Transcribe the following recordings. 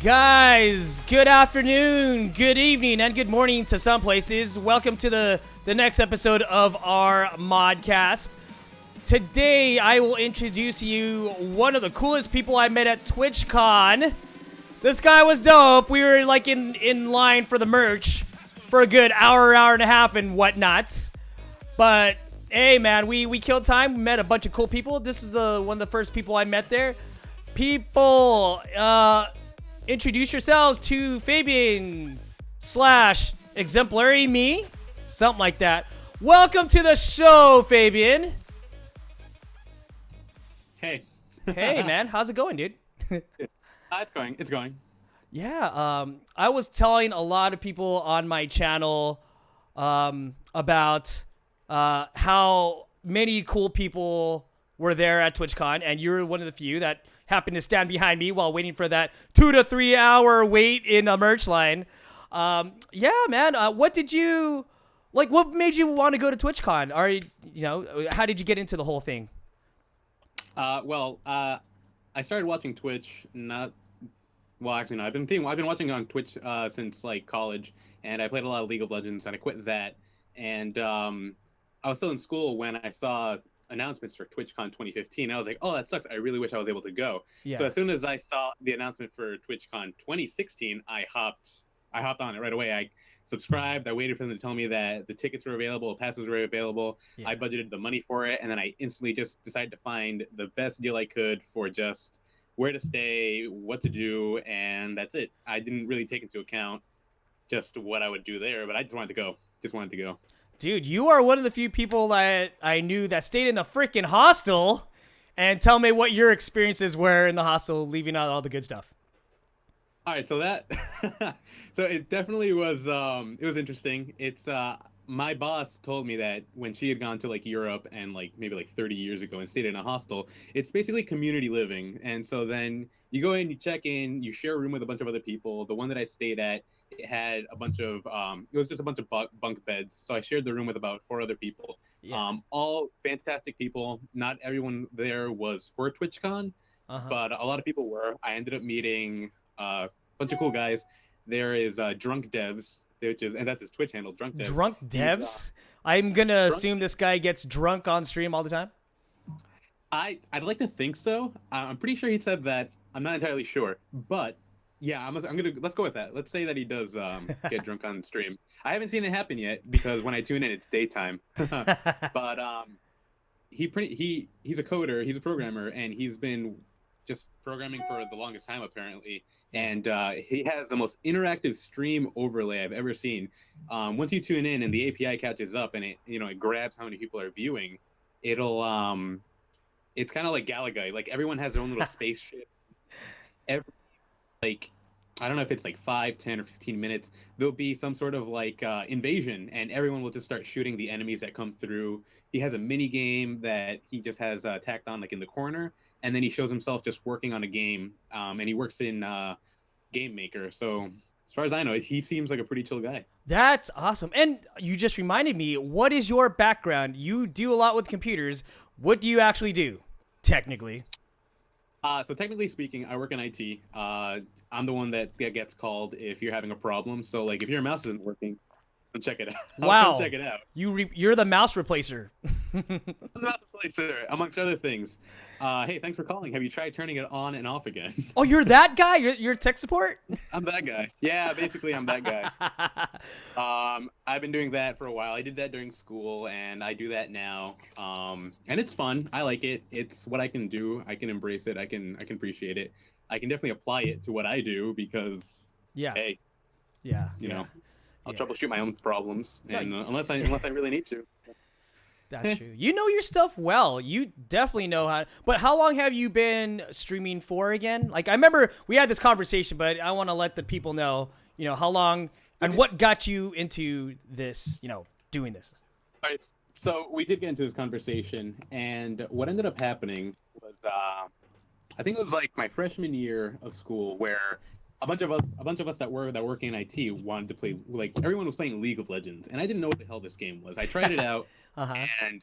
Guys, good afternoon, good evening, and good morning to some places. Welcome to the next episode of our MODCAST. Today, I will introduce you one of the coolest people I met at TwitchCon. This guy was dope. We were like in line for the merch for a good hour and a half and whatnot. But hey, man, we killed time. We met a bunch of cool people. This is one of the first people I met there. People, introduce yourselves to Fabian / exemplary me, something like that. Welcome to the show, Fabian. Hey. Hey, man, how's it going, dude? It's going. Yeah, I was telling a lot of people on my channel about how many cool people were there at TwitchCon, and you're one of the few that happened to stand behind me while waiting for that 2 to 3 hour wait in a merch line. Yeah, man. What made you want to go to TwitchCon? How did you get into the whole thing? I started watching Twitch I've been watching on Twitch since like college, and I played a lot of League of Legends, and I quit that. And I was still in school when I saw announcements for TwitchCon 2015. I was like, oh, that sucks. I really wish I was able to go. Yeah. So as soon as I saw the announcement for TwitchCon 2016, I hopped on it right away. I subscribed. I waited for them to tell me that the tickets were available, passes were available. Yeah. I budgeted the money for it, and then I instantly just decided to find the best deal I could for just where to stay, what to do, and that's it. I didn't really take into account just what I would do there, but I just wanted to go. Dude, you are one of the few people that I knew that stayed in a freaking hostel. And tell me what your experiences were in the hostel, leaving out all the good stuff. All right, so it definitely was. It was interesting. It's my boss told me that when she had gone to like Europe and like maybe like 30 years ago and stayed in a hostel, it's basically community living. And so then you go in, you check in, you share a room with a bunch of other people. The one that I stayed at, it had a bunch of it was just a bunch of bunk beds. So I shared the room with about 4 other people. Yeah. All fantastic people. Not everyone there was for TwitchCon, but a lot of people were. I ended up meeting a bunch of cool guys. There is Drunk Devs, and that's his Twitch handle, Drunk Devs. Drunk Devs? I'm gonna assume this guy gets drunk on stream all the time. I'd like to think so. I'm pretty sure he said that. I'm not entirely sure, but yeah, let's go with that. Let's say that he does get drunk on stream. I haven't seen it happen yet because when I tune in, it's daytime. But he's a coder, he's a programmer, and he's been just programming for the longest time apparently. And he has the most interactive stream overlay I've ever seen. Once you tune in and the API catches up and it grabs how many people are viewing, it's kind of like Galaga. Like everyone has their own little spaceship. I don't know if it's like 5, 10, or 15 minutes, there'll be some sort of like invasion, and everyone will just start shooting the enemies that come through. He has a mini game that he just has tacked on like in the corner, and then he shows himself just working on a game, and he works in Game Maker. So as far as I know, he seems like a pretty chill guy. That's awesome. And you just reminded me, what is your background? You do a lot with computers. What do you actually do, technically? So technically speaking, I work in IT. I'm the one that gets called if you're having a problem. So like if your mouse isn't working, come check it out. Wow. Check it out. You're the mouse replacer. I'm the mouse replacer, amongst other things. Hey, thanks for calling. Have you tried turning it on and off again? Oh, you're that guy? You're tech support? I'm that guy. Yeah, basically I'm that guy. I've been doing that for a while. I did that during school, and I do that now. And it's fun. I like it. It's what I can do. I can embrace it. I can appreciate it. I can definitely apply it to what I do because, hey, I'll troubleshoot my own problems, and unless I really need to. That's true. You know your stuff well. You definitely know how. But how long have you been streaming for again? Like I remember we had this conversation, but I want to let the people know, how long and what got you into this, doing this. All right. So we did get into this conversation, and what ended up happening was, I think it was like my freshman year of school where a bunch of us that work in IT wanted to play, like everyone was playing League of Legends, and I didn't know what the hell this game was. I tried it out, and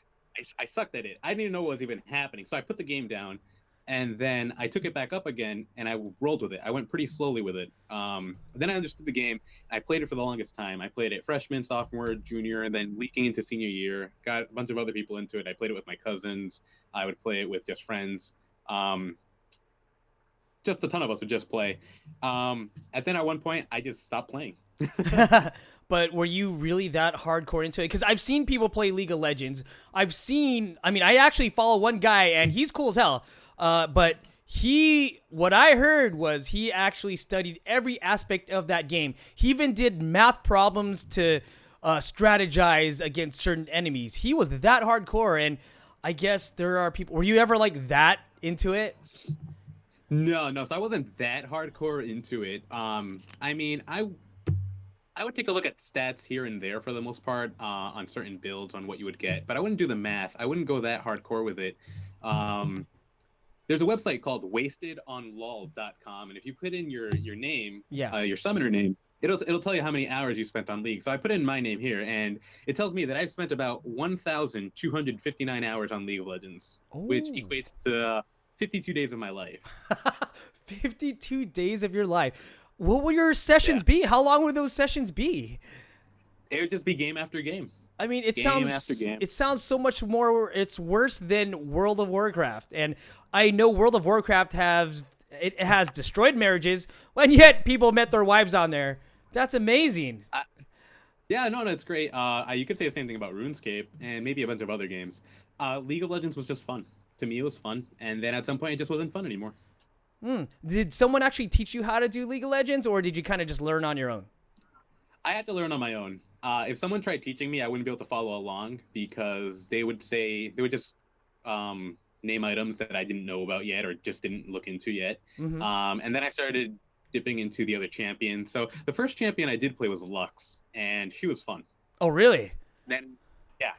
I sucked at it. I didn't even know what was even happening, so I put the game down, And then I took it back up again, and I rolled with it. I went pretty slowly with it. Then I understood the game. I played it for the longest time. I played it freshman, sophomore, junior, and then leaking into senior year. Got a bunch of other people into it. I played it with my cousins. I would play it with just friends. Just a ton of us would just play. And then at one point, I just stopped playing. But were you really that hardcore into it? Because I've seen people play League of Legends. I actually follow one guy, and he's cool as hell. But what I heard was he actually studied every aspect of that game. He even did math problems to strategize against certain enemies. He was that hardcore, and I guess there are people. Were you ever like that into it? No. So I wasn't that hardcore into it. I would take a look at stats here and there for the most part on certain builds on what you would get, but I wouldn't do the math. I wouldn't go that hardcore with it. There's a website called wastedonlol.com, and if you put in your name, your summoner name, it'll tell you how many hours you spent on League. So I put in my name here, and it tells me that I've spent about 1,259 hours on League of Legends, which equates to 52 days of my life. 52 days of your life. What would your sessions be? How long would those sessions be? It would just be game after game. I mean, it sounds so much more. It's worse than World of Warcraft, and I know World of Warcraft has destroyed marriages, and yet people met their wives on there. That's amazing. Yeah, no, it's great. You could say the same thing about RuneScape and maybe a bunch of other games. League of Legends was just fun. To me, it was fun, and then at some point, it just wasn't fun anymore. Did someone actually teach you how to do League of Legends, or did you kind of just learn on your own? I had to learn on my own. If someone tried teaching me, I wouldn't be able to follow along because they would just name items that I didn't know about yet or just didn't look into yet. Mm-hmm. And then I started dipping into the other champions. So the first champion I did play was Lux, and she was fun. Oh, really? Then, yeah.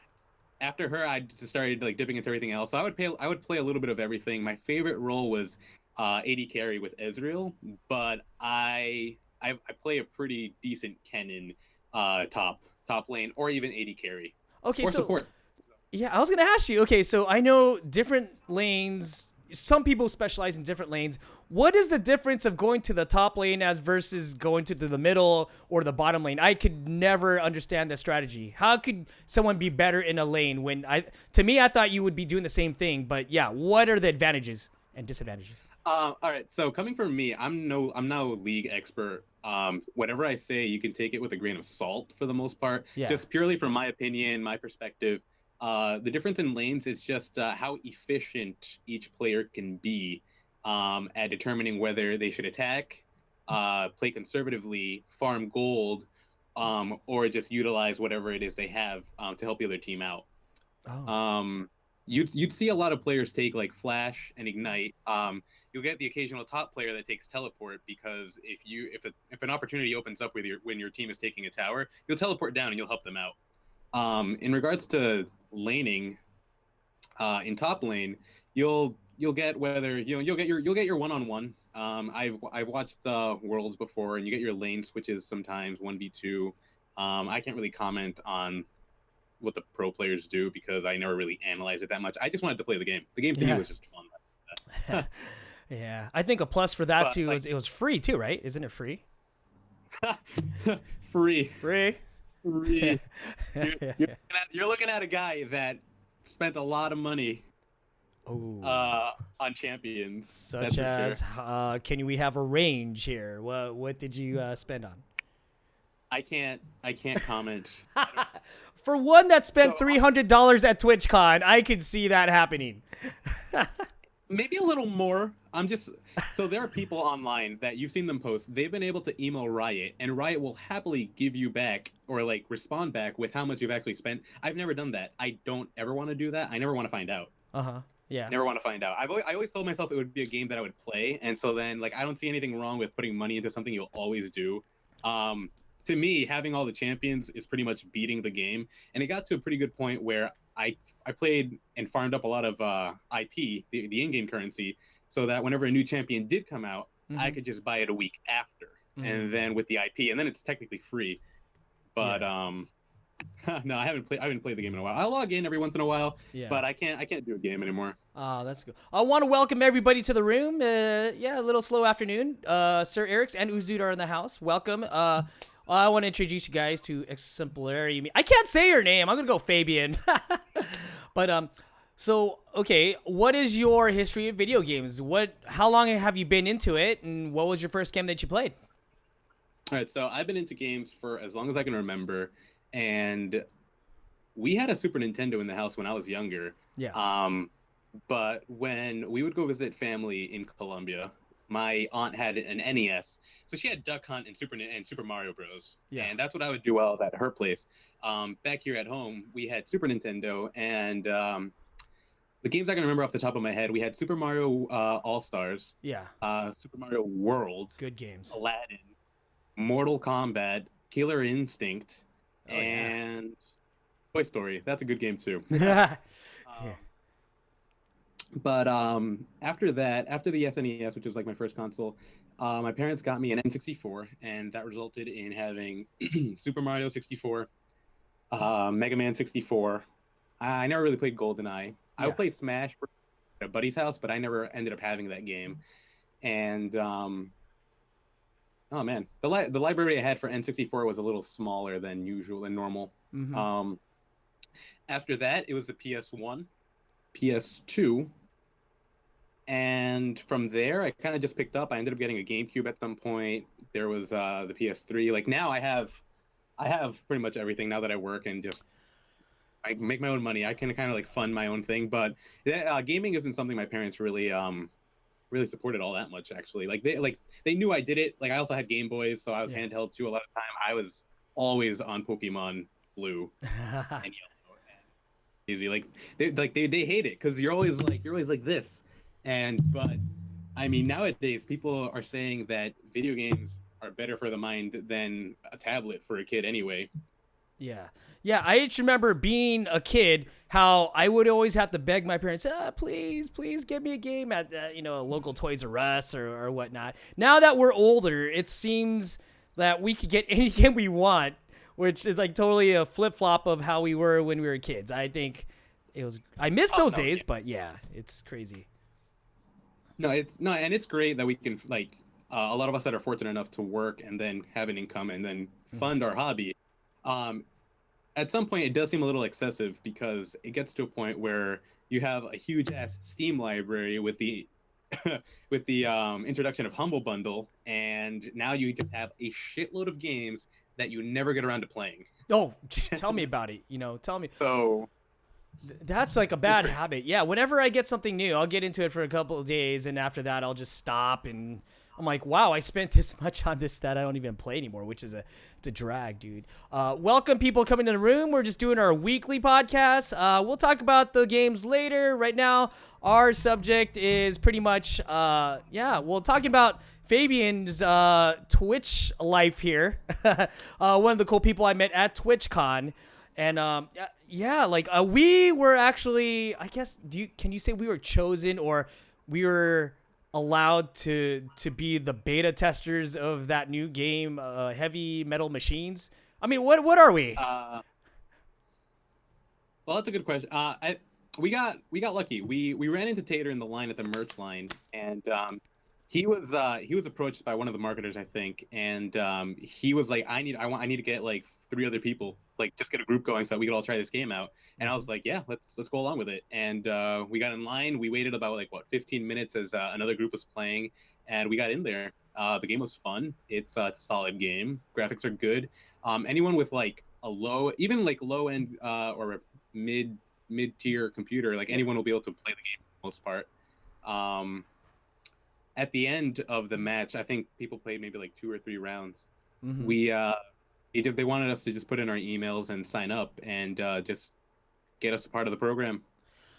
After her, I just started like dipping into everything else. So I would play a little bit of everything. My favorite role was AD carry with Ezreal, but I play a pretty decent Kennen top lane or even AD carry. Okay, or so support. Yeah, I was gonna ask you. Okay, so I know different lanes. Some people specialize in different lanes. What is the difference of going to the top lane as versus going to the middle or the bottom lane? I could never understand that strategy. How could someone be better in a lane when to me, I thought you would be doing the same thing. But yeah, what are the advantages and disadvantages? All right. So coming from me, I'm no league expert. Whatever I say, you can take it with a grain of salt for the most part. Yeah. Just purely from my opinion, my perspective. The difference in lanes is just how efficient each player can be at determining whether they should attack, play conservatively, farm gold, or just utilize whatever it is they have to help the other team out. Oh. You'd see a lot of players take like flash and ignite. You'll get the occasional top player that takes teleport because if an opportunity opens up when your team is taking a tower, you'll teleport down and you'll help them out. In regards to laning, in top lane, you'll get you'll get your one-on-one. I've watched Worlds before, and you get your lane switches sometimes 1v2. I can't really comment on what the pro players do because I never really analyzed it that much. I just wanted to play the game. The game to me was just fun. Yeah, I think a plus for that too is it was free too, right? Isn't it free? Free. Yeah. You're looking at a guy that spent a lot of money on champions. Such as, sure. Can we have a range here? What did you spend on? I can't comment. For one that spent $300 at TwitchCon, I could see that happening. Maybe a little more. So there are people online that you've seen them post. They've been able to email Riot, and Riot will happily give you back or like respond back with how much you've actually spent. I've never done that. I don't ever want to do that. I never want to find out. Yeah. Never want to find out. I always told myself it would be a game that I would play, and so then like I don't see anything wrong with putting money into something you'll always do. To me, having all the champions is pretty much beating the game, and it got to a pretty good point where I played and farmed up a lot of IP, the in-game currency, so that whenever a new champion did come out, I could just buy it a week after, and then with the IP, and then it's technically free. But No, I haven't played the game in a while. I log in every once in a while, Yeah. but I can't do a game anymore. Oh, that's good. I want to welcome everybody to the room. Yeah, a little slow afternoon. Sir Eric's and Uzud are in the house. Welcome. I want to introduce you guys to Exemplary. I can't say your name. I'm gonna go Fabian. But so okay, what is your history of video games? How long have you been into it, and what was your first game that you played? All right, so I've been into games for as long as I can remember, and we had a Super Nintendo in the house when I was younger. Yeah. But when we would go visit family in Colombia, my aunt had an NES, so she had Duck Hunt and Super Mario Bros. Yeah. And that's what I would do while I was at her place. Back here at home, we had Super Nintendo, and the games I can remember off the top of my head, we had Super Mario All Stars, Yeah. Super Mario World, Good games. Aladdin, Mortal Kombat, Killer Instinct, Oh, yeah. and Toy Story. That's a good game too. Yeah. But after that, after the SNES, which was like my first console, my parents got me an N64, and that resulted in having Super Mario 64, Mega Man 64. I never really played GoldenEye. I would play Smash at a buddy's house, but I never ended up having that game. And oh man, the library I had for N64 was a little smaller than normal. Mm-hmm. After that, it was the PS1, PS2. And from there, I kind of just picked up. I ended up getting a GameCube at some point. There was the PS3. Like now, I have pretty much everything now that I work and just I make my own money. I can kind of like fund my own thing. But gaming isn't something my parents really supported all that much. Actually, they knew I did it. Like I also had Game Boys, so I was handheld too a lot of time. I was always on Pokemon Blue and Yellow and easy. They hate it because you're always like this. But I mean, nowadays people are saying that video games are better for the mind than a tablet for a kid anyway. Yeah. Yeah, I just remember being a kid, how I would always have to beg my parents, please give me a game at, a local Toys R Us or whatnot. Now that we're older, it seems that we could get any game we want, which is like totally a flip-flop of how we were when we were kids. I think I miss those days, but yeah, it's crazy. And it's great that we can a lot of us that are fortunate enough to work and then have an income and then fund our hobby. At some point, it does seem a little excessive because it gets to a point where you have a huge ass Steam library with the introduction of Humble Bundle, and now you just have a shitload of games that you never get around to playing. Oh, tell me about it. Tell me. So. That's like a bad habit. Yeah, whenever I get something new, I'll get into it for a couple of days, and after that, I'll just stop. And I'm like, wow, I spent this much on this that I don't even play anymore, which is it's a drag, dude. Welcome, people coming in the room. We're just doing our weekly podcast. We'll talk about the games later. Right now, our subject is pretty much, talking about Fabian's Twitch life here. One of the cool people I met at TwitchCon. And we were actually, I guess, can you say we were chosen or we were allowed to be the beta testers of that new game, Heavy Metal Machines? I mean, what are we? Well, that's a good question. We got lucky. We ran into Tater in the line at the merch line, and he was approached by one of the marketers, I think, and he was like, I need to get like 3 other people, like just get a group going so that we could all try this game out. And I was like, yeah, let's go along with it. And we got in line. We waited about 15 minutes as another group was playing, and we got in there. The game was fun. It's a solid game. Graphics are good. Anyone with like a low end or a mid tier computer, like anyone will be able to play the game for the most part. At the end of the match, I think people played maybe like 2 or 3 rounds. Mm-hmm. They wanted us to just put in our emails and sign up and just get us a part of the program.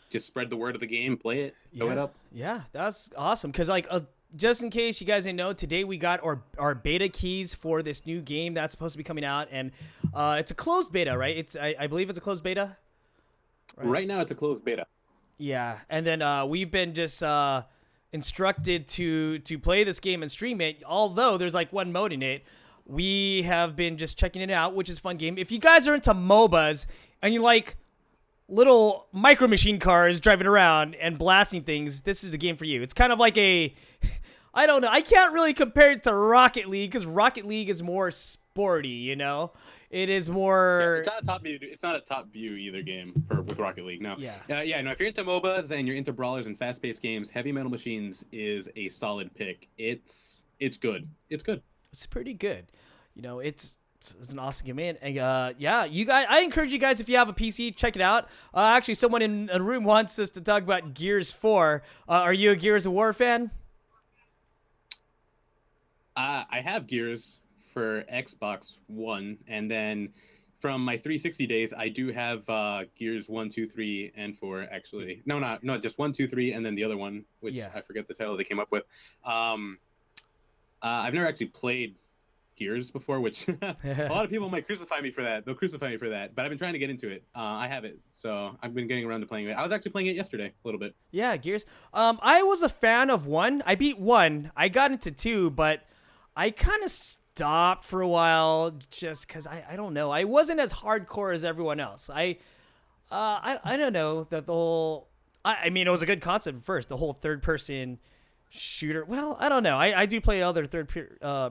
Just spread the word of the game, play it, show it up. Yeah, that's awesome. Because just in case you guys didn't know, today we got our beta keys for this new game that's supposed to be coming out, and it's a closed beta, right? I believe it's a closed beta. Right now, it's a closed beta. Yeah, and then we've been just instructed to play this game and stream it. Although there's like one mode in it. we have been just checking it out, which is a fun game. If you guys are into MOBAs and you like little micro machine cars driving around and blasting things, this is the game for you. It's kind of like a, I don't know, I can't really compare it to Rocket League because Rocket League is more sporty, you know? It is more. It's not a top view. It's not a top view either game with Rocket League. No. Yeah. Yeah. No. If you're into MOBAs and you're into brawlers and fast-paced games, Heavy Metal Machines is a solid pick. It's good. It's good. It's pretty good. You know, it's an awesome game, man. And yeah, you guys, I encourage you guys, if you have a PC, check it out. Actually, someone in a room wants us to talk about Gears 4. Are you a Gears of War fan? I have Gears for Xbox One, and then from my 360 days, I do have Gears 1, 2, 3, and 4. Actually, no, just 1, 2, 3, and then the other one, which I forget the title they came up with. I've never actually played Gears before, which a lot of people might crucify me for that. They'll crucify me for that, but I've been trying to get into it. I have it, so I've been getting around to playing it. I was actually playing it yesterday a little bit. Yeah, Gears. I was a fan of 1. I beat 1. I got into 2, but I kind of stopped for a while just because I don't know. I wasn't as hardcore as everyone else. I don't know that the whole. I mean, it was a good concept at first. The whole third person shooter. Well, I don't know. I do play other third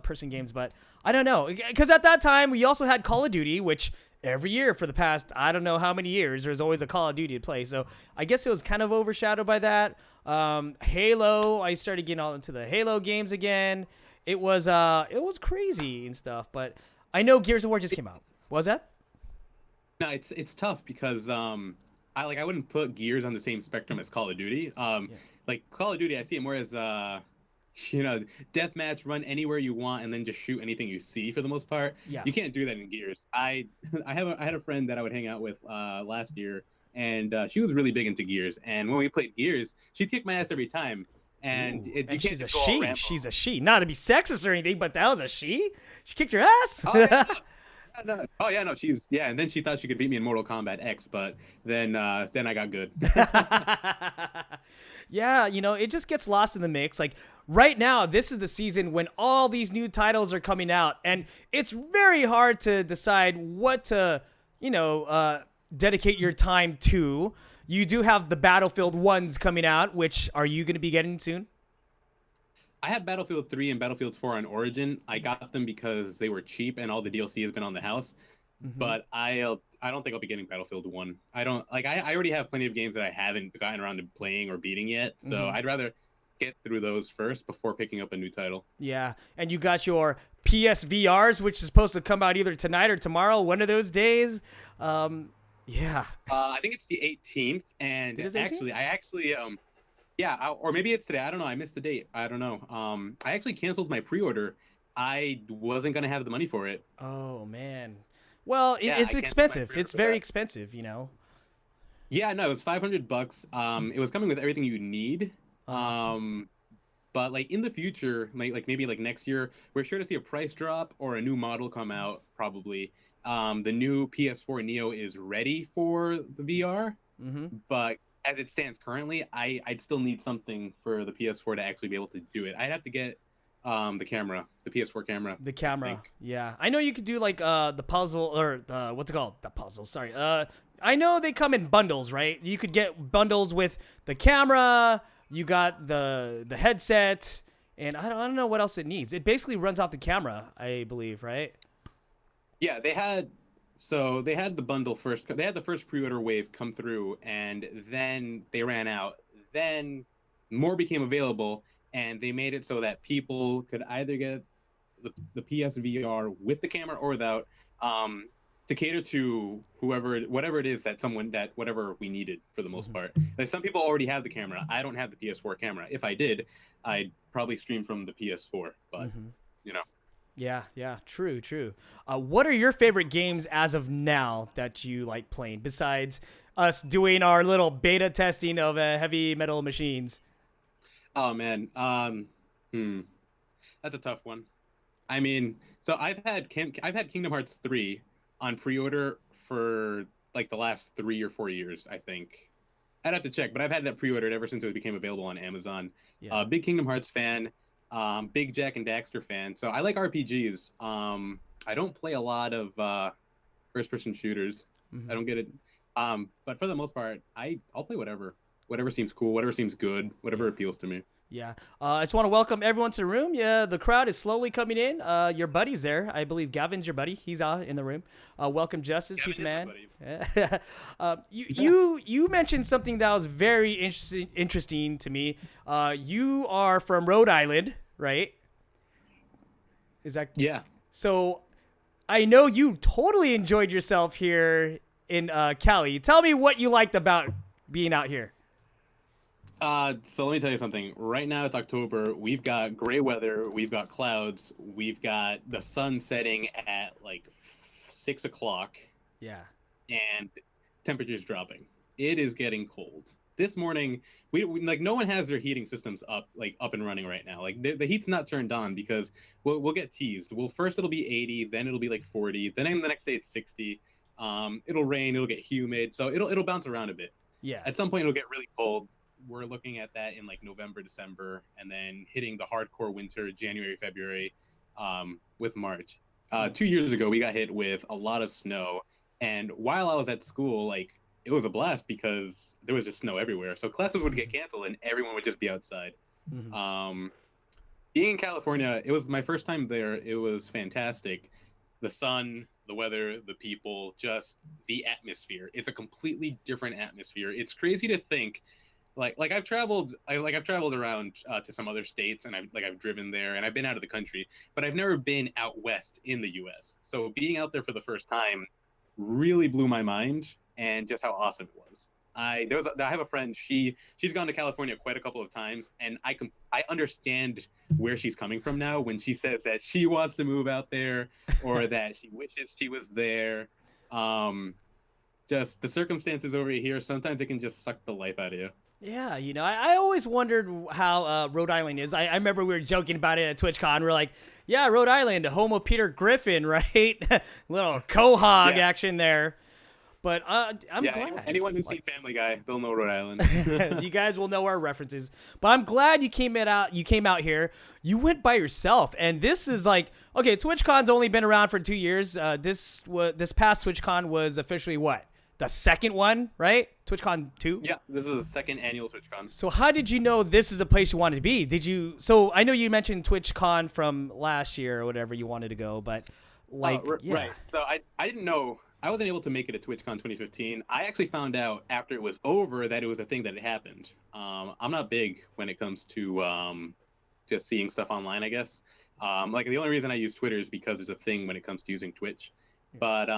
person games, but I don't know, because at that time we also had Call of Duty, which every year for the past I don't know how many years there's always a Call of Duty to play. So I guess it was kind of overshadowed by that. Halo. I started getting all into the Halo games again. It was crazy and stuff, but I know Gears of War just came out. What was that? No, it's tough because I wouldn't put Gears on the same spectrum as Call of Duty. Like Call of Duty, I see it more as deathmatch, run anywhere you want, and then just shoot anything you see for the most part. Yeah. You can't do that in Gears. I had a friend that I would hang out with last year, and she was really big into Gears. And when we played Gears, she'd kick my ass every time. And, she's a she. She's a she. Not to be sexist or anything, but that was a she. She kicked your ass. Oh, yeah. No. Oh yeah, no, and then she thought she could beat me in Mortal Kombat X, but then I got good. Yeah, it just gets lost in the mix. Like right now, this is the season when all these new titles are coming out, and it's very hard to decide what to, dedicate your time to. You do have the Battlefield 1s coming out, which are you going to be getting soon? I have Battlefield 3 and Battlefield 4 on Origin. I got them because they were cheap and all the DLC has been on the house. Mm-hmm. But I don't think I'll be getting Battlefield 1. I already have plenty of games that I haven't gotten around to playing or beating yet. So I'd rather get through those first before picking up a new title. Yeah, and you got your PSVRs, which is supposed to come out either tonight or tomorrow, one of those days. Yeah. I think it's the 18th, and or maybe it's today. I don't know. I missed the date. I don't know. I actually canceled my pre-order. I wasn't gonna have the money for it. Oh man. Well, it's expensive. It's very expensive, Yeah, no, it was $500. It was coming with everything you need. But like in the future, like maybe like next year, we're sure to see a price drop or a new model come out probably. The new PS4 Neo is ready for the VR, but as it stands currently, I'd still need something for the PS4 to actually be able to do it. I'd have to get the camera, the PS4 camera. The camera, yeah. I know you could do like the puzzle or the what's it called? The puzzle. Sorry. I know they come in bundles, right? You could get bundles with the camera. You got the headset, and I don't know what else it needs. It basically runs off the camera, I believe, right? Yeah, they had the bundle first. They had the first pre-order wave come through, and then they ran out. Then more became available, and they made it so that people could either get the PSVR with the camera or without, to cater to whatever it is whatever we needed for the most part. Like some people already have the camera. I don't have the PS4 camera. If I did, I'd probably stream from the PS4, but Yeah, true. What are your favorite games as of now that you like playing, besides us doing our little beta testing of Heavy Metal Machines? Oh man, that's a tough one. I mean, so I've had Kingdom Hearts 3 on pre-order for like the last 3 or 4 years, I think. I'd have to check, but I've had that pre-ordered ever since it became available on Amazon. Yeah. Big Kingdom Hearts fan. Big Jack and Daxter fan. So I like RPGs. I don't play a lot of first-person shooters. I don't get it. But for the most part, I'll play whatever seems cool, whatever seems good, whatever appeals to me. Yeah. I just want to welcome everyone to the room. Yeah, the crowd is slowly coming in. Your buddy's there. I believe Gavin's your buddy. He's out in the room. Welcome, Justice, Gavin Pizza Man. Yeah. You mentioned something that was very interesting to me. You are from Rhode Island, right? Is that Yeah. so? I know you totally enjoyed yourself here in Cali. Tell me what you liked about being out here. So let me tell you something. Right now it's October. We've got gray weather. We've got clouds. We've got the sun setting at like 6 o'clock. Yeah. And temperatures dropping. It is getting cold. This morning, we like no one has their heating systems up and running right now. Like the heat's not turned on because we'll get teased. Well, first it'll be 80, then it'll be like 40, then the next day it's 60. It'll rain, it'll get humid, so it'll bounce around a bit. Yeah. At some point it'll get really cold. We're looking at that in like November, December, and then hitting the hardcore winter, January, February, with March. 2 years ago, we got hit with a lot of snow. And while I was at school, like, it was a blast because there was just snow everywhere. So classes would get canceled and everyone would just be outside. Mm-hmm. Being in California, it was my first time there. It was fantastic. The sun, the weather, the people, just the atmosphere. It's a completely different atmosphere. It's crazy to think. I've traveled around to some other states, and I've driven there, and I've been out of the country, but I've never been out west in the U.S. So being out there for the first time really blew my mind, and just how awesome it was. I have a friend. She's gone to California quite a couple of times, and I understand where she's coming from now when she says that she wants to move out there or that she wishes she was there. Just the circumstances over here, sometimes it can just suck the life out of you. Yeah, I always wondered how Rhode Island is. I remember we were joking about it at TwitchCon. We're like, yeah, Rhode Island, home of Peter Griffin, right? Little quahog action there. But I'm glad. Anyone who's seen Family Guy, they'll know Rhode Island. You guys will know our references. But I'm glad you came out here. You went by yourself. And this is like, okay, TwitchCon's only been around for 2 years. This past TwitchCon was officially what? The second one, right? TwitchCon 2? Yeah, this is the second annual TwitchCon. So how did you know this is the place you wanted to be? So I know you mentioned TwitchCon from last year or whatever you wanted to go, but like, Right. So I didn't know. I wasn't able to make it at TwitchCon 2015. I actually found out after it was over that it was a thing that had happened. I'm not big when it comes to just seeing stuff online, I guess. Like the only reason I use Twitter is because it's a thing when it comes to using Twitch. But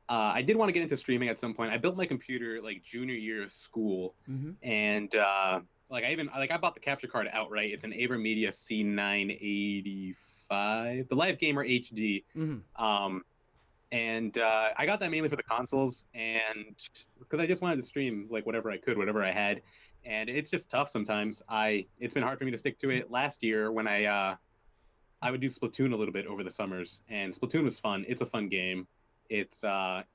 I did want to get into streaming at some point. I built my computer like junior year of school, and I bought the capture card outright. It's an AverMedia C985, the Live Gamer HD. And I got that mainly for the consoles, and because I just wanted to stream like whatever I could, whatever I had, and it's just tough sometimes. It's been hard for me to stick to it. Last year when I would do Splatoon a little bit over the summers, and Splatoon was fun. It's a fun game. It's that's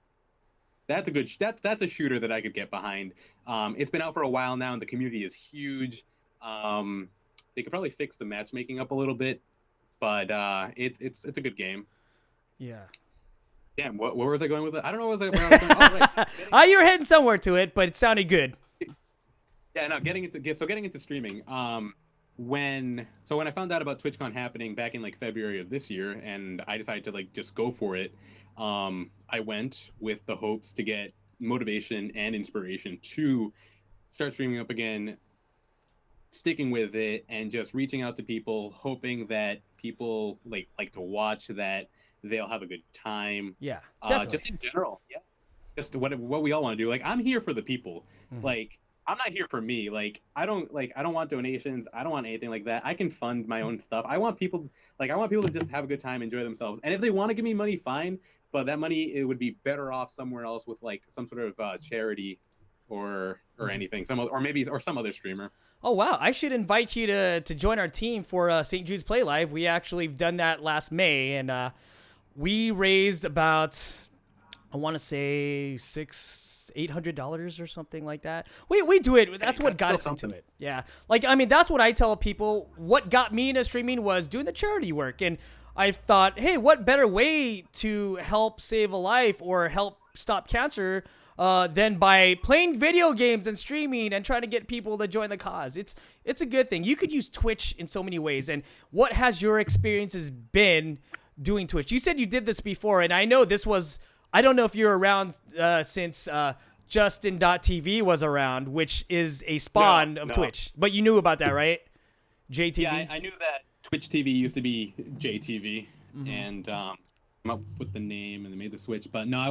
a shooter that I could get behind. It's been out for a while now, and the community is huge. They could probably fix the matchmaking up a little bit, but it's a good game. Yeah. Damn, where was I going with it? I don't know where I was going. Oh, right. You were heading somewhere to it, but it sounded good. Yeah, no, getting into streaming. When I found out about TwitchCon happening back in like February of this year, and I decided to like just go for it. I went with the hopes to get motivation and inspiration to start streaming up again, sticking with it, and just reaching out to people, hoping that people like to watch, that they'll have a good time. Yeah, definitely. Just in general. Yeah, just what we all want to do. Like, I'm here for the people. Like, I'm not here for me. Like, I don't want donations. I don't want anything like that. I can fund my own stuff. I want people to just have a good time, enjoy themselves. And if they want to give me money, fine. But that money, it would be better off somewhere else with like some sort of charity or anything. Some other streamer. Oh wow! I should invite you to join our team for St. Jude's Play Live. We actually done that last May, and we raised about I want to say $800 or something like that. We do it. That's what got us into it. Yeah. Like, I mean, that's what I tell people. What got me into streaming was doing the charity work. And I thought, hey, what better way to help save a life or help stop cancer than by playing video games and streaming and trying to get people to join the cause. It's a good thing. You could use Twitch in so many ways. And what has your experiences been doing Twitch? You said you did this before, and I know this was, I don't know if you're around since Justin.tv was around, which is a spawn of Twitch. But you knew about that, right? JTV? Yeah, I knew that Twitch TV used to be JTV, and come up with the name and they made the switch. But no, I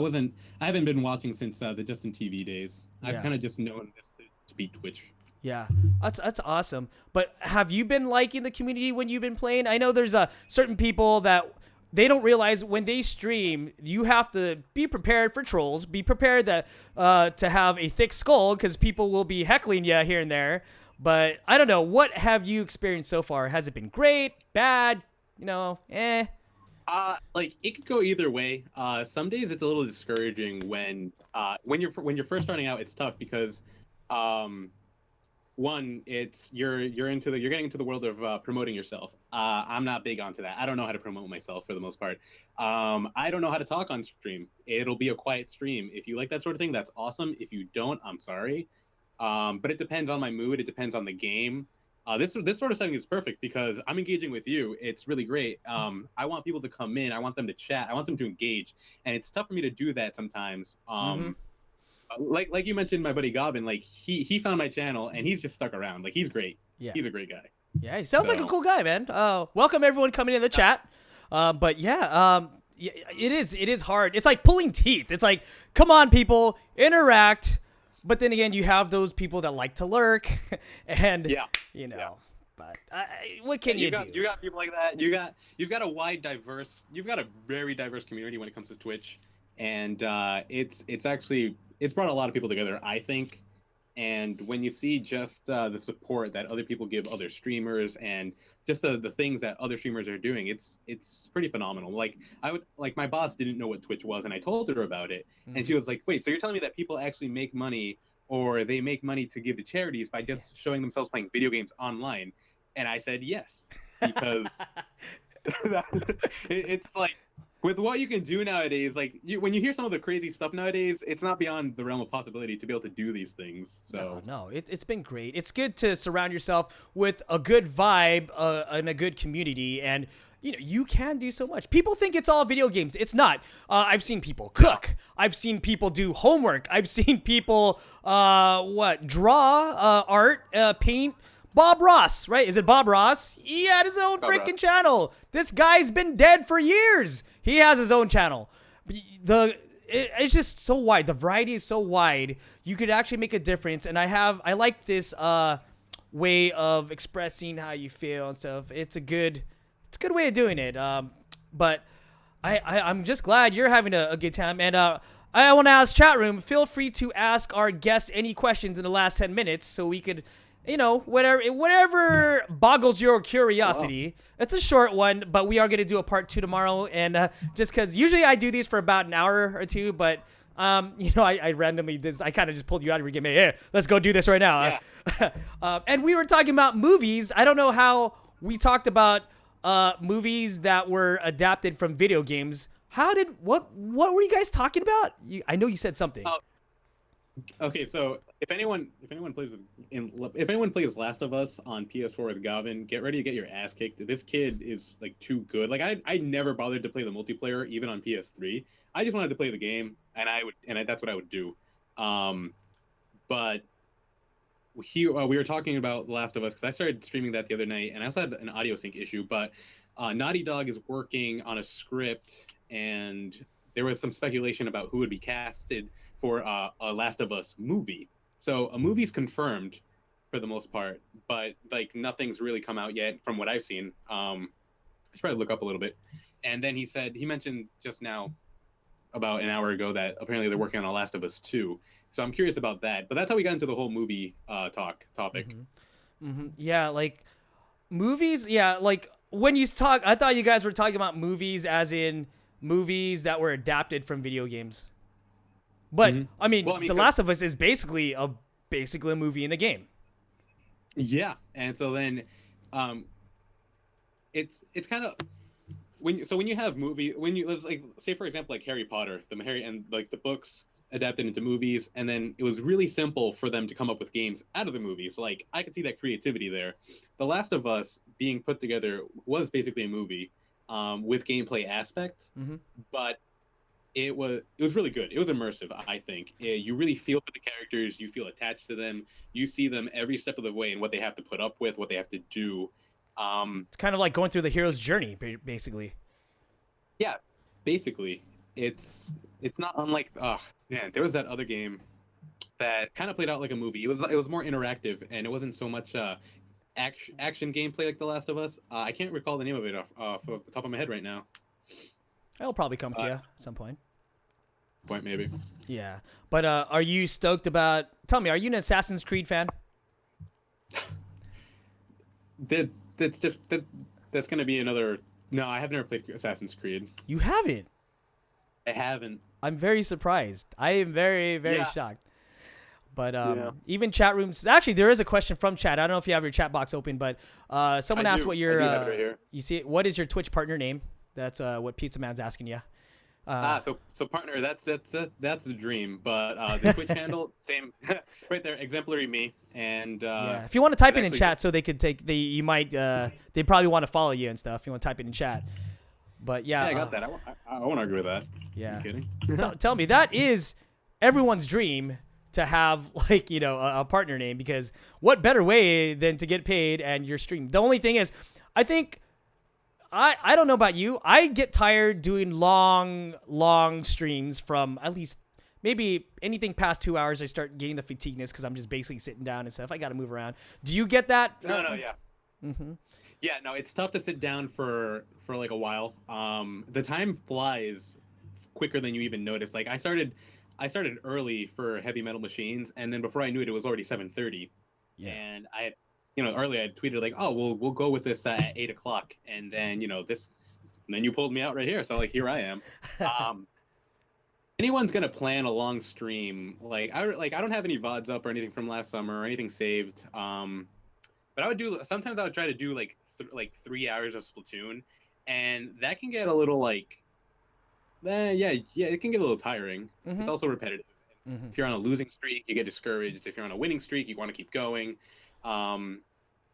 haven't been watching since the Justin TV days. I've kind of just known this to be Twitch. Yeah, that's awesome. But have you been liking the community when you've been playing? I know there's certain people that they don't realize when they stream, you have to be prepared for trolls, be prepared that to have a thick skull because people will be heckling you here and there. But I don't know, what have you experienced so far? Has it been great, bad, Like it could go either way. Some days it's a little discouraging when you're first starting out. It's tough because one, it's you're getting into the world of promoting yourself. I'm not big onto that. I don't know how to promote myself for the most part. I don't know how to talk on stream. It'll be a quiet stream. If you like that sort of thing, that's awesome. If you don't, I'm sorry. But it depends on my mood. It depends on the game. This sort of setting is perfect because I'm engaging with you. It's really great. I want people to come in. I want them to chat. I want them to engage. And it's tough for me to do that sometimes. Like you mentioned, my buddy Gobbin, like he found my channel and he's just stuck around. Like he's great. Yeah. He's a great guy. Yeah, he sounds like a cool guy, man. Welcome everyone coming in the chat. But yeah, it is hard. It's like pulling teeth. It's like, come on, people, interact. But then again, you have those people that like to lurk, and But what can you do? You got people like that. You've got a very diverse community when it comes to Twitch, and it's brought a lot of people together, I think. And when you see just the support that other people give other streamers and just the things that other streamers are doing, it's pretty phenomenal. Like my boss didn't know what Twitch was, and I told her about it, and she was like, "Wait, so you're telling me that people actually make money, or they make money to give to charities by just showing themselves playing video games online?" And I said yes, because it's like, with what you can do nowadays, like when you hear some of the crazy stuff nowadays, it's not beyond the realm of possibility to be able to do these things. So no, it's been great. It's good to surround yourself with a good vibe and a good community, and you can do so much. People think it's all video games. It's not. I've seen people cook. I've seen people do homework. I've seen people draw, art, paint. Bob Ross, right? Is it Bob Ross? He had his own freaking channel. This guy's been dead for years. He has his own channel. It's just so wide. The variety is so wide. You could actually make a difference. And I like this way of expressing how you feel and stuff. It's a good way of doing it. But I'm just glad you're having a good time. And I want to ask chat room, feel free to ask our guests any questions in the last 10 minutes so we could, whatever boggles your curiosity. It's a short one, but we are going to do a part 2 tomorrow. And just because usually I do these for about an hour or two, but I randomly did. I kind of just pulled you out of your game. Hey, let's go do this right now. Yeah. And we were talking about movies. I don't know how we talked about movies that were adapted from video games. What were you guys talking about? I know you said something. Okay, so if anyone plays Last of Us on PS4 with Gavin, get ready to get your ass kicked. This kid is like too good. Like I never bothered to play the multiplayer even on PS3. I just wanted to play the game, and that's what I would do. But we were talking about The Last of Us because I started streaming that the other night, and I also had an audio sync issue. But Naughty Dog is working on a script, and there was some speculation about who would be casted for a Last of Us movie. So a movie's confirmed for the most part, but like nothing's really come out yet from what I've seen. I should probably look up a little bit. And then he mentioned just now about an hour ago that apparently they're working on a Last of Us 2. So I'm curious about that. But that's how we got into the whole movie topic. Mm-hmm. Mm-hmm. Yeah, like movies. Yeah, like when you I thought you guys were talking about movies as in movies that were adapted from video games. But hmm I mean, Well, I mean, The Last of Us is basically a movie in a game. yeah, and so then, um, it's kind of when you have movie when you like say for example like Harry Potter, the Harry and like the books adapted into movies, and then it was really simple for them to come up with games out of the movies. Like I could see that creativity there. The Last of Us being put together was basically a movie with gameplay aspects, Mm-hmm. but it was really good. It was immersive. I think you really feel for the characters. You feel attached to them. You see them every step of the way and what they have to put up with, what they have to do. It's kind of like going through the hero's journey, basically. Yeah, basically, it's not unlike. Oh man, there was that other game that kind of played out like a movie. It was more interactive and it wasn't so much action gameplay like The Last of Us. I can't recall the name of it off the top of my head right now. It'll probably come to you at some point. Point maybe. Yeah, but are you stoked about? Tell me, are you an Assassin's Creed fan? That's gonna be another. No, I have never played Assassin's Creed. You haven't. I haven't. I'm very surprised. I am very, very Yeah. shocked. But Yeah. even chat rooms. Actually, there is a question from chat. I don't know if you have your chat box open, but someone I asked do. what your. I do have it right here. You see, what is your Twitch partner name? That's what Pizza Man's asking you. So partner, that's the dream. But the Twitch handle, same, right there, exemplary me. And yeah, if you want to type it in actually- chat, so they could take you might they probably want to follow you and stuff. If you want to type it in chat, but yeah, I got that. I won't argue with that. Yeah, I'm kidding. tell me that is everyone's dream to have like a partner name, because what better way than to get paid and your stream. The only thing is, I think. I don't know about you. I get tired doing long streams from at least maybe anything past 2 hours. I start getting the fatigueness because I'm just basically sitting down and stuff. I got to move around. Do you get that? No, yeah. Mm-hmm. Yeah, no, it's tough to sit down for like a while. The time flies quicker than you even notice. Like I started early for Heavy Metal Machines, and then before I knew it, it was already 7:30. Yeah. And I had, earlier I had tweeted like, oh, we'll go with this at 8 o'clock, and then and then you pulled me out right here, so like here I am. Anyone's gonna plan a long stream, like I don't have any VODs up or anything from last summer or anything saved. But sometimes I would try to do like 3 hours of Splatoon, and that can get a little like, yeah, it can get a little tiring. Mm-hmm. It's also repetitive. Mm-hmm. If you're on a losing streak, you get discouraged. If you're on a winning streak, you want to keep going.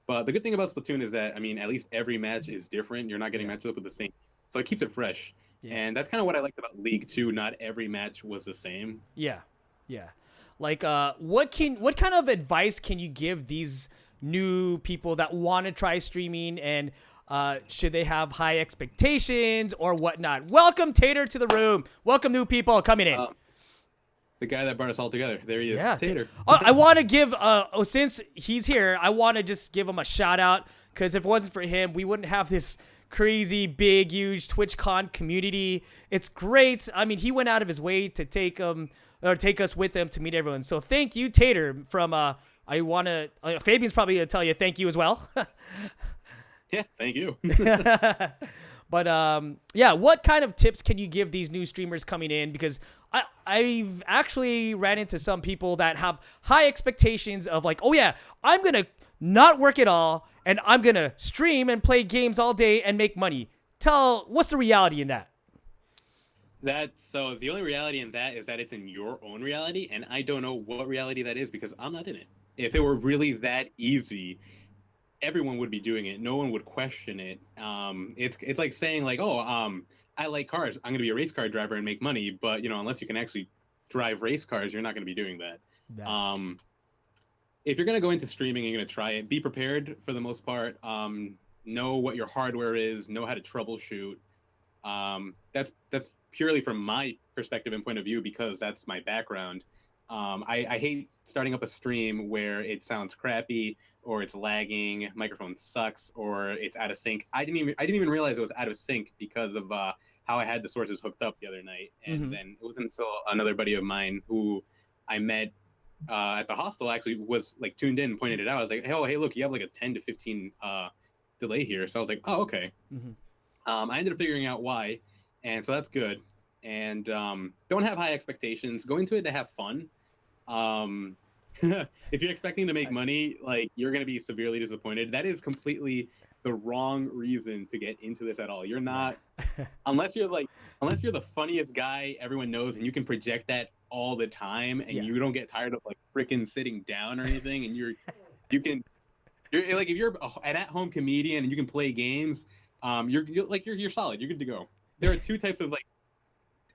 But the good thing about Splatoon is that, I mean, at least every match is different. You're not getting matched up with the same, so it keeps it fresh. Yeah. And that's kind of what I liked about League 2. Not every match was the same. Yeah. Like, what kind of advice can you give these new people that want to try streaming, and should they have high expectations or whatnot? Welcome Tater to the room. Welcome new people coming in. The guy that brought us all together. There he is. Yeah, Tater. I want to give since he's here, I want to just give him a shout out, because if it wasn't for him, we wouldn't have this crazy big huge TwitchCon community. It's great. I mean, he went out of his way to take us with him to meet everyone. So thank you, Tater. From I want to Fabian's probably gonna tell you thank you as well. Yeah, thank you. But yeah, what kind of tips can you give these new streamers coming in? Because I've actually ran into some people that have high expectations of like, oh yeah, I'm gonna not work at all and I'm gonna stream and play games all day and make money. What's the reality in that? So the only reality in that is that it's in your own reality, and I don't know what reality that is because I'm not in it. If it were really that easy, everyone would be doing it. No one would question it. It's like saying like, oh, I like cars. I'm gonna be a race car driver and make money. But unless you can actually drive race cars, you're not gonna be doing that. If you're gonna go into streaming and you're gonna try it, be prepared for the most part. Know what your hardware is. Know how to troubleshoot. That's purely from my perspective and point of view because that's my background. I hate starting up a stream where it sounds crappy or it's lagging, microphone sucks, or it's out of sync. I didn't even realize it was out of sync because of how I had the sources hooked up the other night. And then it wasn't until another buddy of mine who I met at the hostel actually was like tuned in and pointed it out. I was like, hey, look, you have like a 10 to 15 delay here. So I was like, oh, okay. I ended up figuring out why, and so that's good. and don't have high expectations. Go into it to have fun. Um, if you're expecting to make money, like, you're gonna be severely disappointed. That is completely the wrong reason to get into this at all. You're not, unless you're the funniest guy everyone knows and you can project that all the time, and you don't get tired of like freaking sitting down or anything, and you're like, if you're an at-home comedian and you can play games, you're solid. You're good to go. There are two types of, like,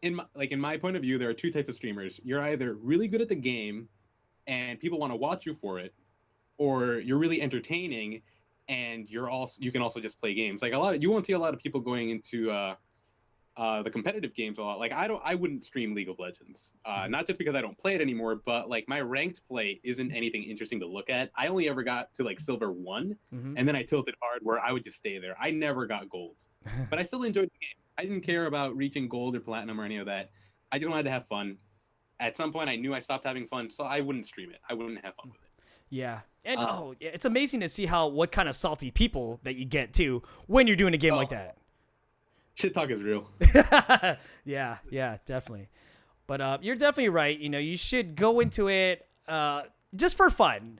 in my point of view, there are two types of streamers. You're either really good at the game and people want to watch you for it, or you're really entertaining and you can also just play games. Like, you won't see a lot of people going into the competitive games a lot. Like, I wouldn't stream League of Legends, not just because I don't play it anymore, but like, my ranked play isn't anything interesting to look at. I only ever got to like silver 1, and then I tilted hard where I would just stay there. I never got gold, but I still enjoyed the game. I didn't care about reaching gold or platinum or any of that. I just wanted to have fun. At some point, I knew I stopped having fun, so I wouldn't stream it. I wouldn't have fun with it. Yeah. And it's amazing to see what kind of salty people that you get too when you're doing a game like that. Shit talk is real. Yeah, definitely. But you're definitely right. You should go into it just for fun.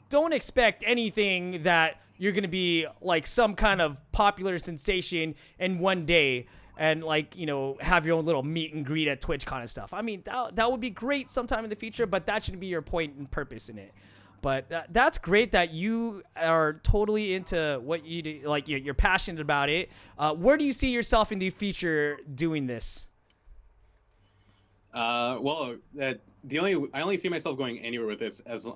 Don't expect anything that you're going to be like some kind of popular sensation in one day and like, have your own little meet and greet at TwitchCon and stuff. I mean, that would be great sometime in the future, but that shouldn't be your point and purpose in it. But that's great that you are totally into what you do. Like, you're passionate about it. Where do you see yourself in the future doing this? I only see myself going anywhere with this as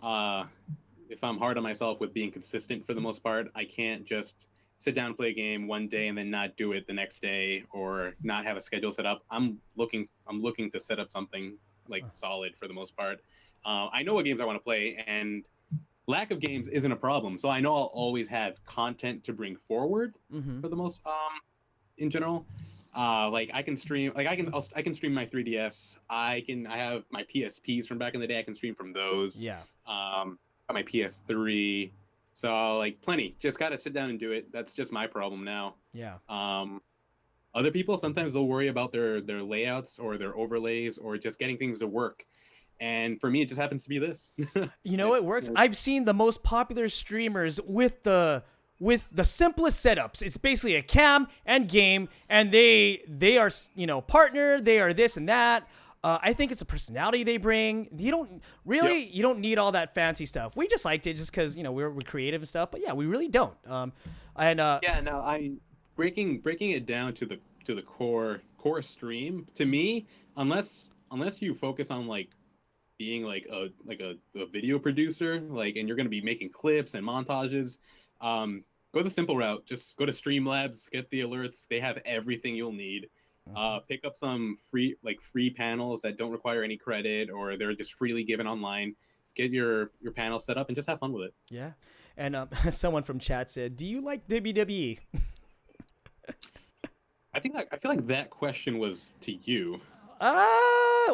if I'm hard on myself with being consistent for the most part. I can't just sit down and play a game one day and then not do it the next day, or not have a schedule set up. I'm looking to set up something like solid for the most part. I know what games I want to play, and lack of games isn't a problem. So I know I'll always have content to bring forward for the most in general. Like, I can stream, like, I can stream my 3DS. I have my PSPs from back in the day. I can stream from those. Yeah. My PS3. So, like, plenty. Just gotta sit down and do it. That's just my problem now. Yeah. Other people, sometimes they'll worry about their layouts or their overlays or just getting things to work. And for me, it just happens to be this. It works. I've seen the most popular streamers with the simplest setups. It's basically a cam and game, and they are, partner. They are this and that. I think it's a personality they bring. You don't need all that fancy stuff. We just liked it just because we're creative and stuff. But yeah, we really don't. Breaking it down to the core stream, to me, unless you focus on like being like a video producer, like, and you're gonna be making clips and montages, go the simple route. Just go to Streamlabs, get the alerts. They have everything you'll need. Pick up some free panels that don't require any credit, or they're just freely given online. Get your panel set up and just have fun with it. Yeah. And someone from chat said, "Do you like WWE?" I feel like that question was to you.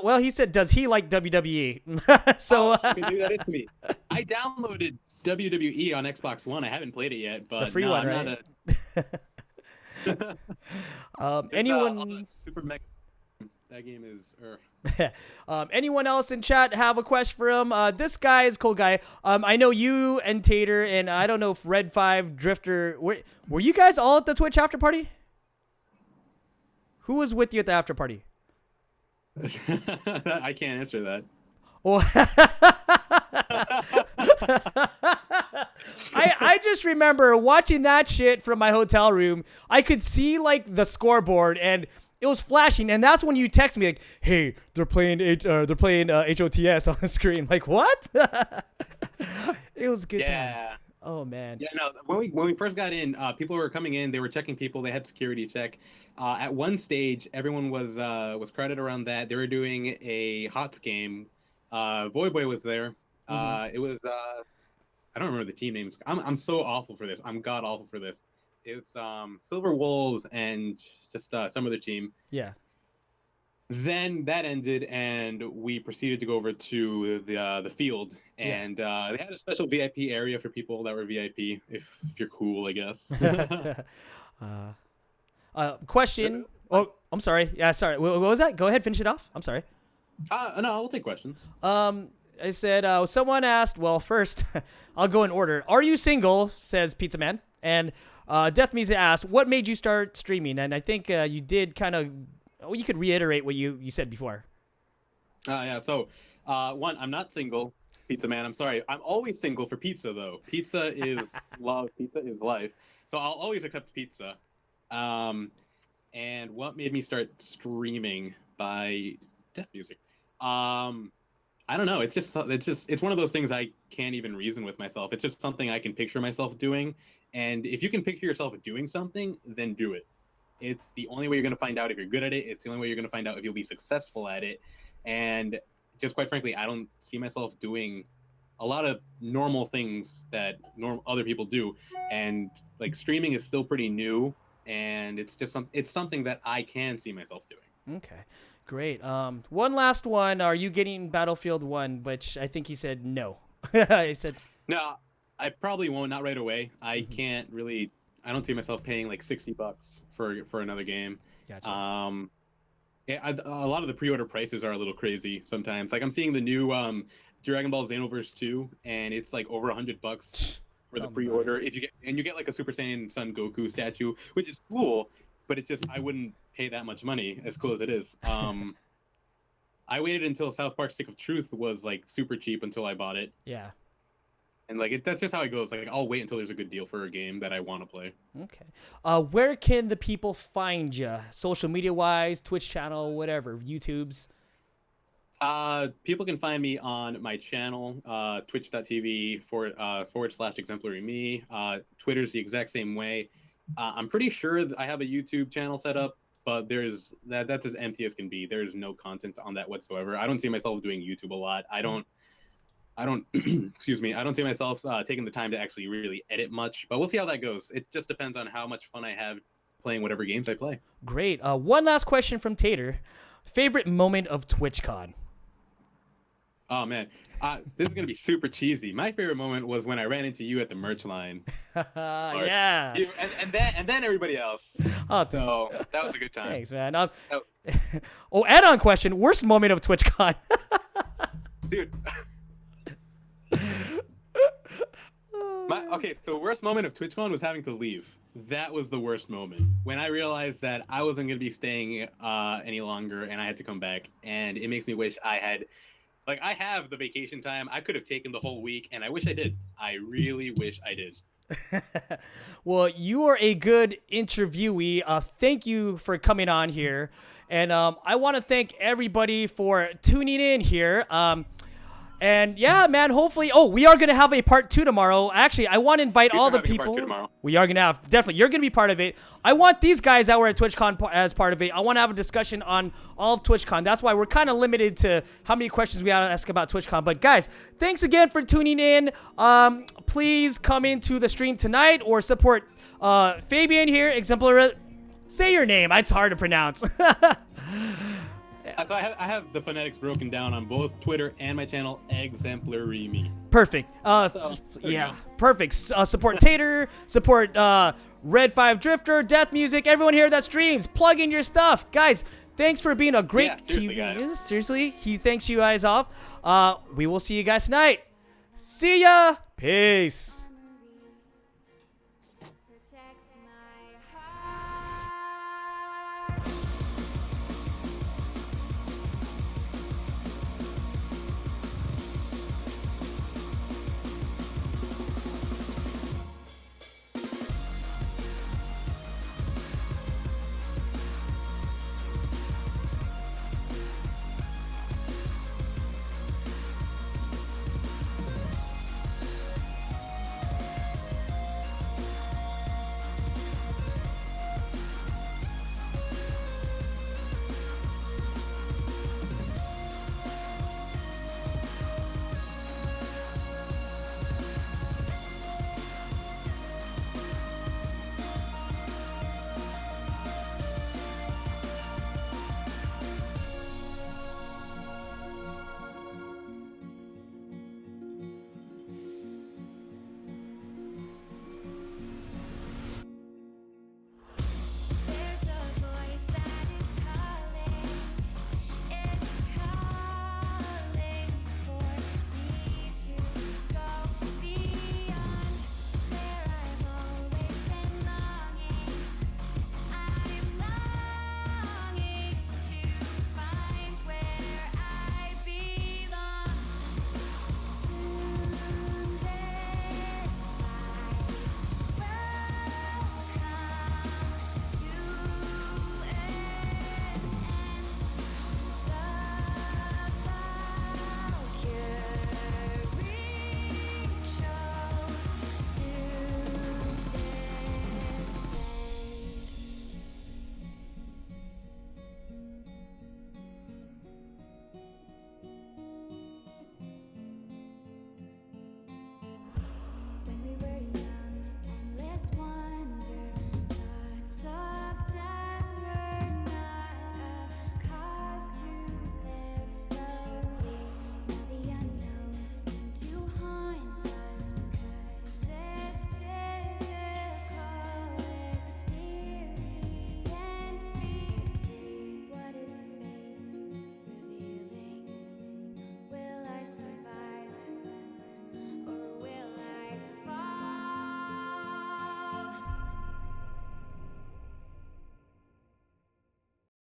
Well, he said, "Does he like WWE?" So you can do that to me. I downloaded WWE on Xbox One. I haven't played it yet, but the free one, right? Anyone? Super Mega. That game is. Anyone else in chat have a question for him? This guy is a cool guy. I know you and Tater, and I don't know if Red 5 Drifter. Were you guys all at the Twitch after party? Who was with you at the after party? I can't answer that. Oh. I just remember watching that shit from my hotel room. I could see like the scoreboard and it was flashing, and that's when you text me like, "Hey, they're playing HOTS on the screen." Like, what? It was good times. Oh man. Yeah, no. When we first got in, people were coming in. They were checking people. They had security check. At one stage, everyone was crowded around that. They were doing a HOTS game. Voyboy was there. It was I don't remember the team names. I'm so awful for this. I'm god awful for this. It's Silver Wolves and just some other team. Yeah. Then that ended, and we proceeded to go over to the field, and they had a special VIP area for people that were VIP, if you're cool, I guess. Question: Oh, I'm sorry. Yeah, sorry. What was that? Go ahead, finish it off. I'm sorry. No, we'll take questions. I said, someone asked, well, first, I'll go in order. Are you single? Says Pizza Man. And Death Music asked, what made you start streaming? And I think you did kind of, well, you could reiterate what you said before. Yeah. So, one, I'm not single, Pizza Man. I'm sorry. I'm always single for pizza, though. Pizza is love. Pizza is life. So I'll always accept pizza. And what made me start streaming by Death Music? I don't know. It's one of those things I can't even reason with myself. It's just something I can picture myself doing. And if you can picture yourself doing something, then do it. It's the only way you're going to find out if you're good at it. It's the only way you're going to find out if you'll be successful at it. And just quite frankly, I don't see myself doing a lot of normal things that other people do. And like streaming is still pretty new. And it's something that I can see myself doing. Okay. Great. One last one. Are you getting Battlefield 1? Which I think he said no. I said no. I probably won't. Not right away. I can't really. I don't see myself paying like $60 for another game. Gotcha. Yeah, a lot of the pre-order prices are a little crazy sometimes. Like I'm seeing the new Dragon Ball Xenoverse 2, and it's like over $100 for the pre-order. If you get like a Super Saiyan Son Goku statue, which is cool. But it's just I wouldn't pay that much money, as cool as it is. I waited until South Park: Stick of Truth was like super cheap until I bought it. Yeah. And like that's just how it goes. Like I'll wait until there's a good deal for a game that I want to play. Okay. Where can the people find you? Social media wise, Twitch channel, whatever, YouTube's. People can find me on my channel, twitch.tv /exemplary me. Twitter's the exact same way. I'm pretty sure that I have a YouTube channel set up, but that's as empty as can be. There's no content on that whatsoever. I don't see myself doing YouTube a lot. I don't excuse me. I don't see myself taking the time to actually really edit much, but we'll see how that goes. It just depends on how much fun I have playing whatever games I play. Great. One last question from Tater. Favorite moment of TwitchCon? Oh man, this is gonna be super cheesy. My favorite moment was when I ran into you at the merch line. Yeah. You, and then everybody else. Oh, so that was a good time. Thanks, man. Add-on question. Worst moment of TwitchCon? Dude. So worst moment of TwitchCon was having to leave. That was the worst moment. When I realized that I wasn't gonna be staying any longer and I had to come back, and it makes me wish I had. Like, I have the vacation time. I could have taken the whole week, and I wish I did. I really wish I did. Well, you are a good interviewee. Thank you for coming on here. And I want to thank everybody for tuning in here. And yeah, man, hopefully. Oh, we are going to have a part 2 tomorrow. Actually, I want to invite all the people. We are going to have, definitely, you're going to be part of it. I want these guys that were at TwitchCon as part of it. I want to have a discussion on all of TwitchCon. That's why we're kind of limited to how many questions we have to ask about TwitchCon. But guys, thanks again for tuning in. Please come into the stream tonight or support Fabian here. Exemplar. Say your name. It's hard to pronounce. So I have the phonetics broken down on both Twitter and my channel, Exemplary Me. Perfect. Yeah, perfect. Support Tater, support Red 5 Drifter, Death Music, everyone here that streams. Plug in your stuff. Guys, thanks for being a great... Seriously, he thanks you guys off. We will see you guys tonight. See ya. Peace.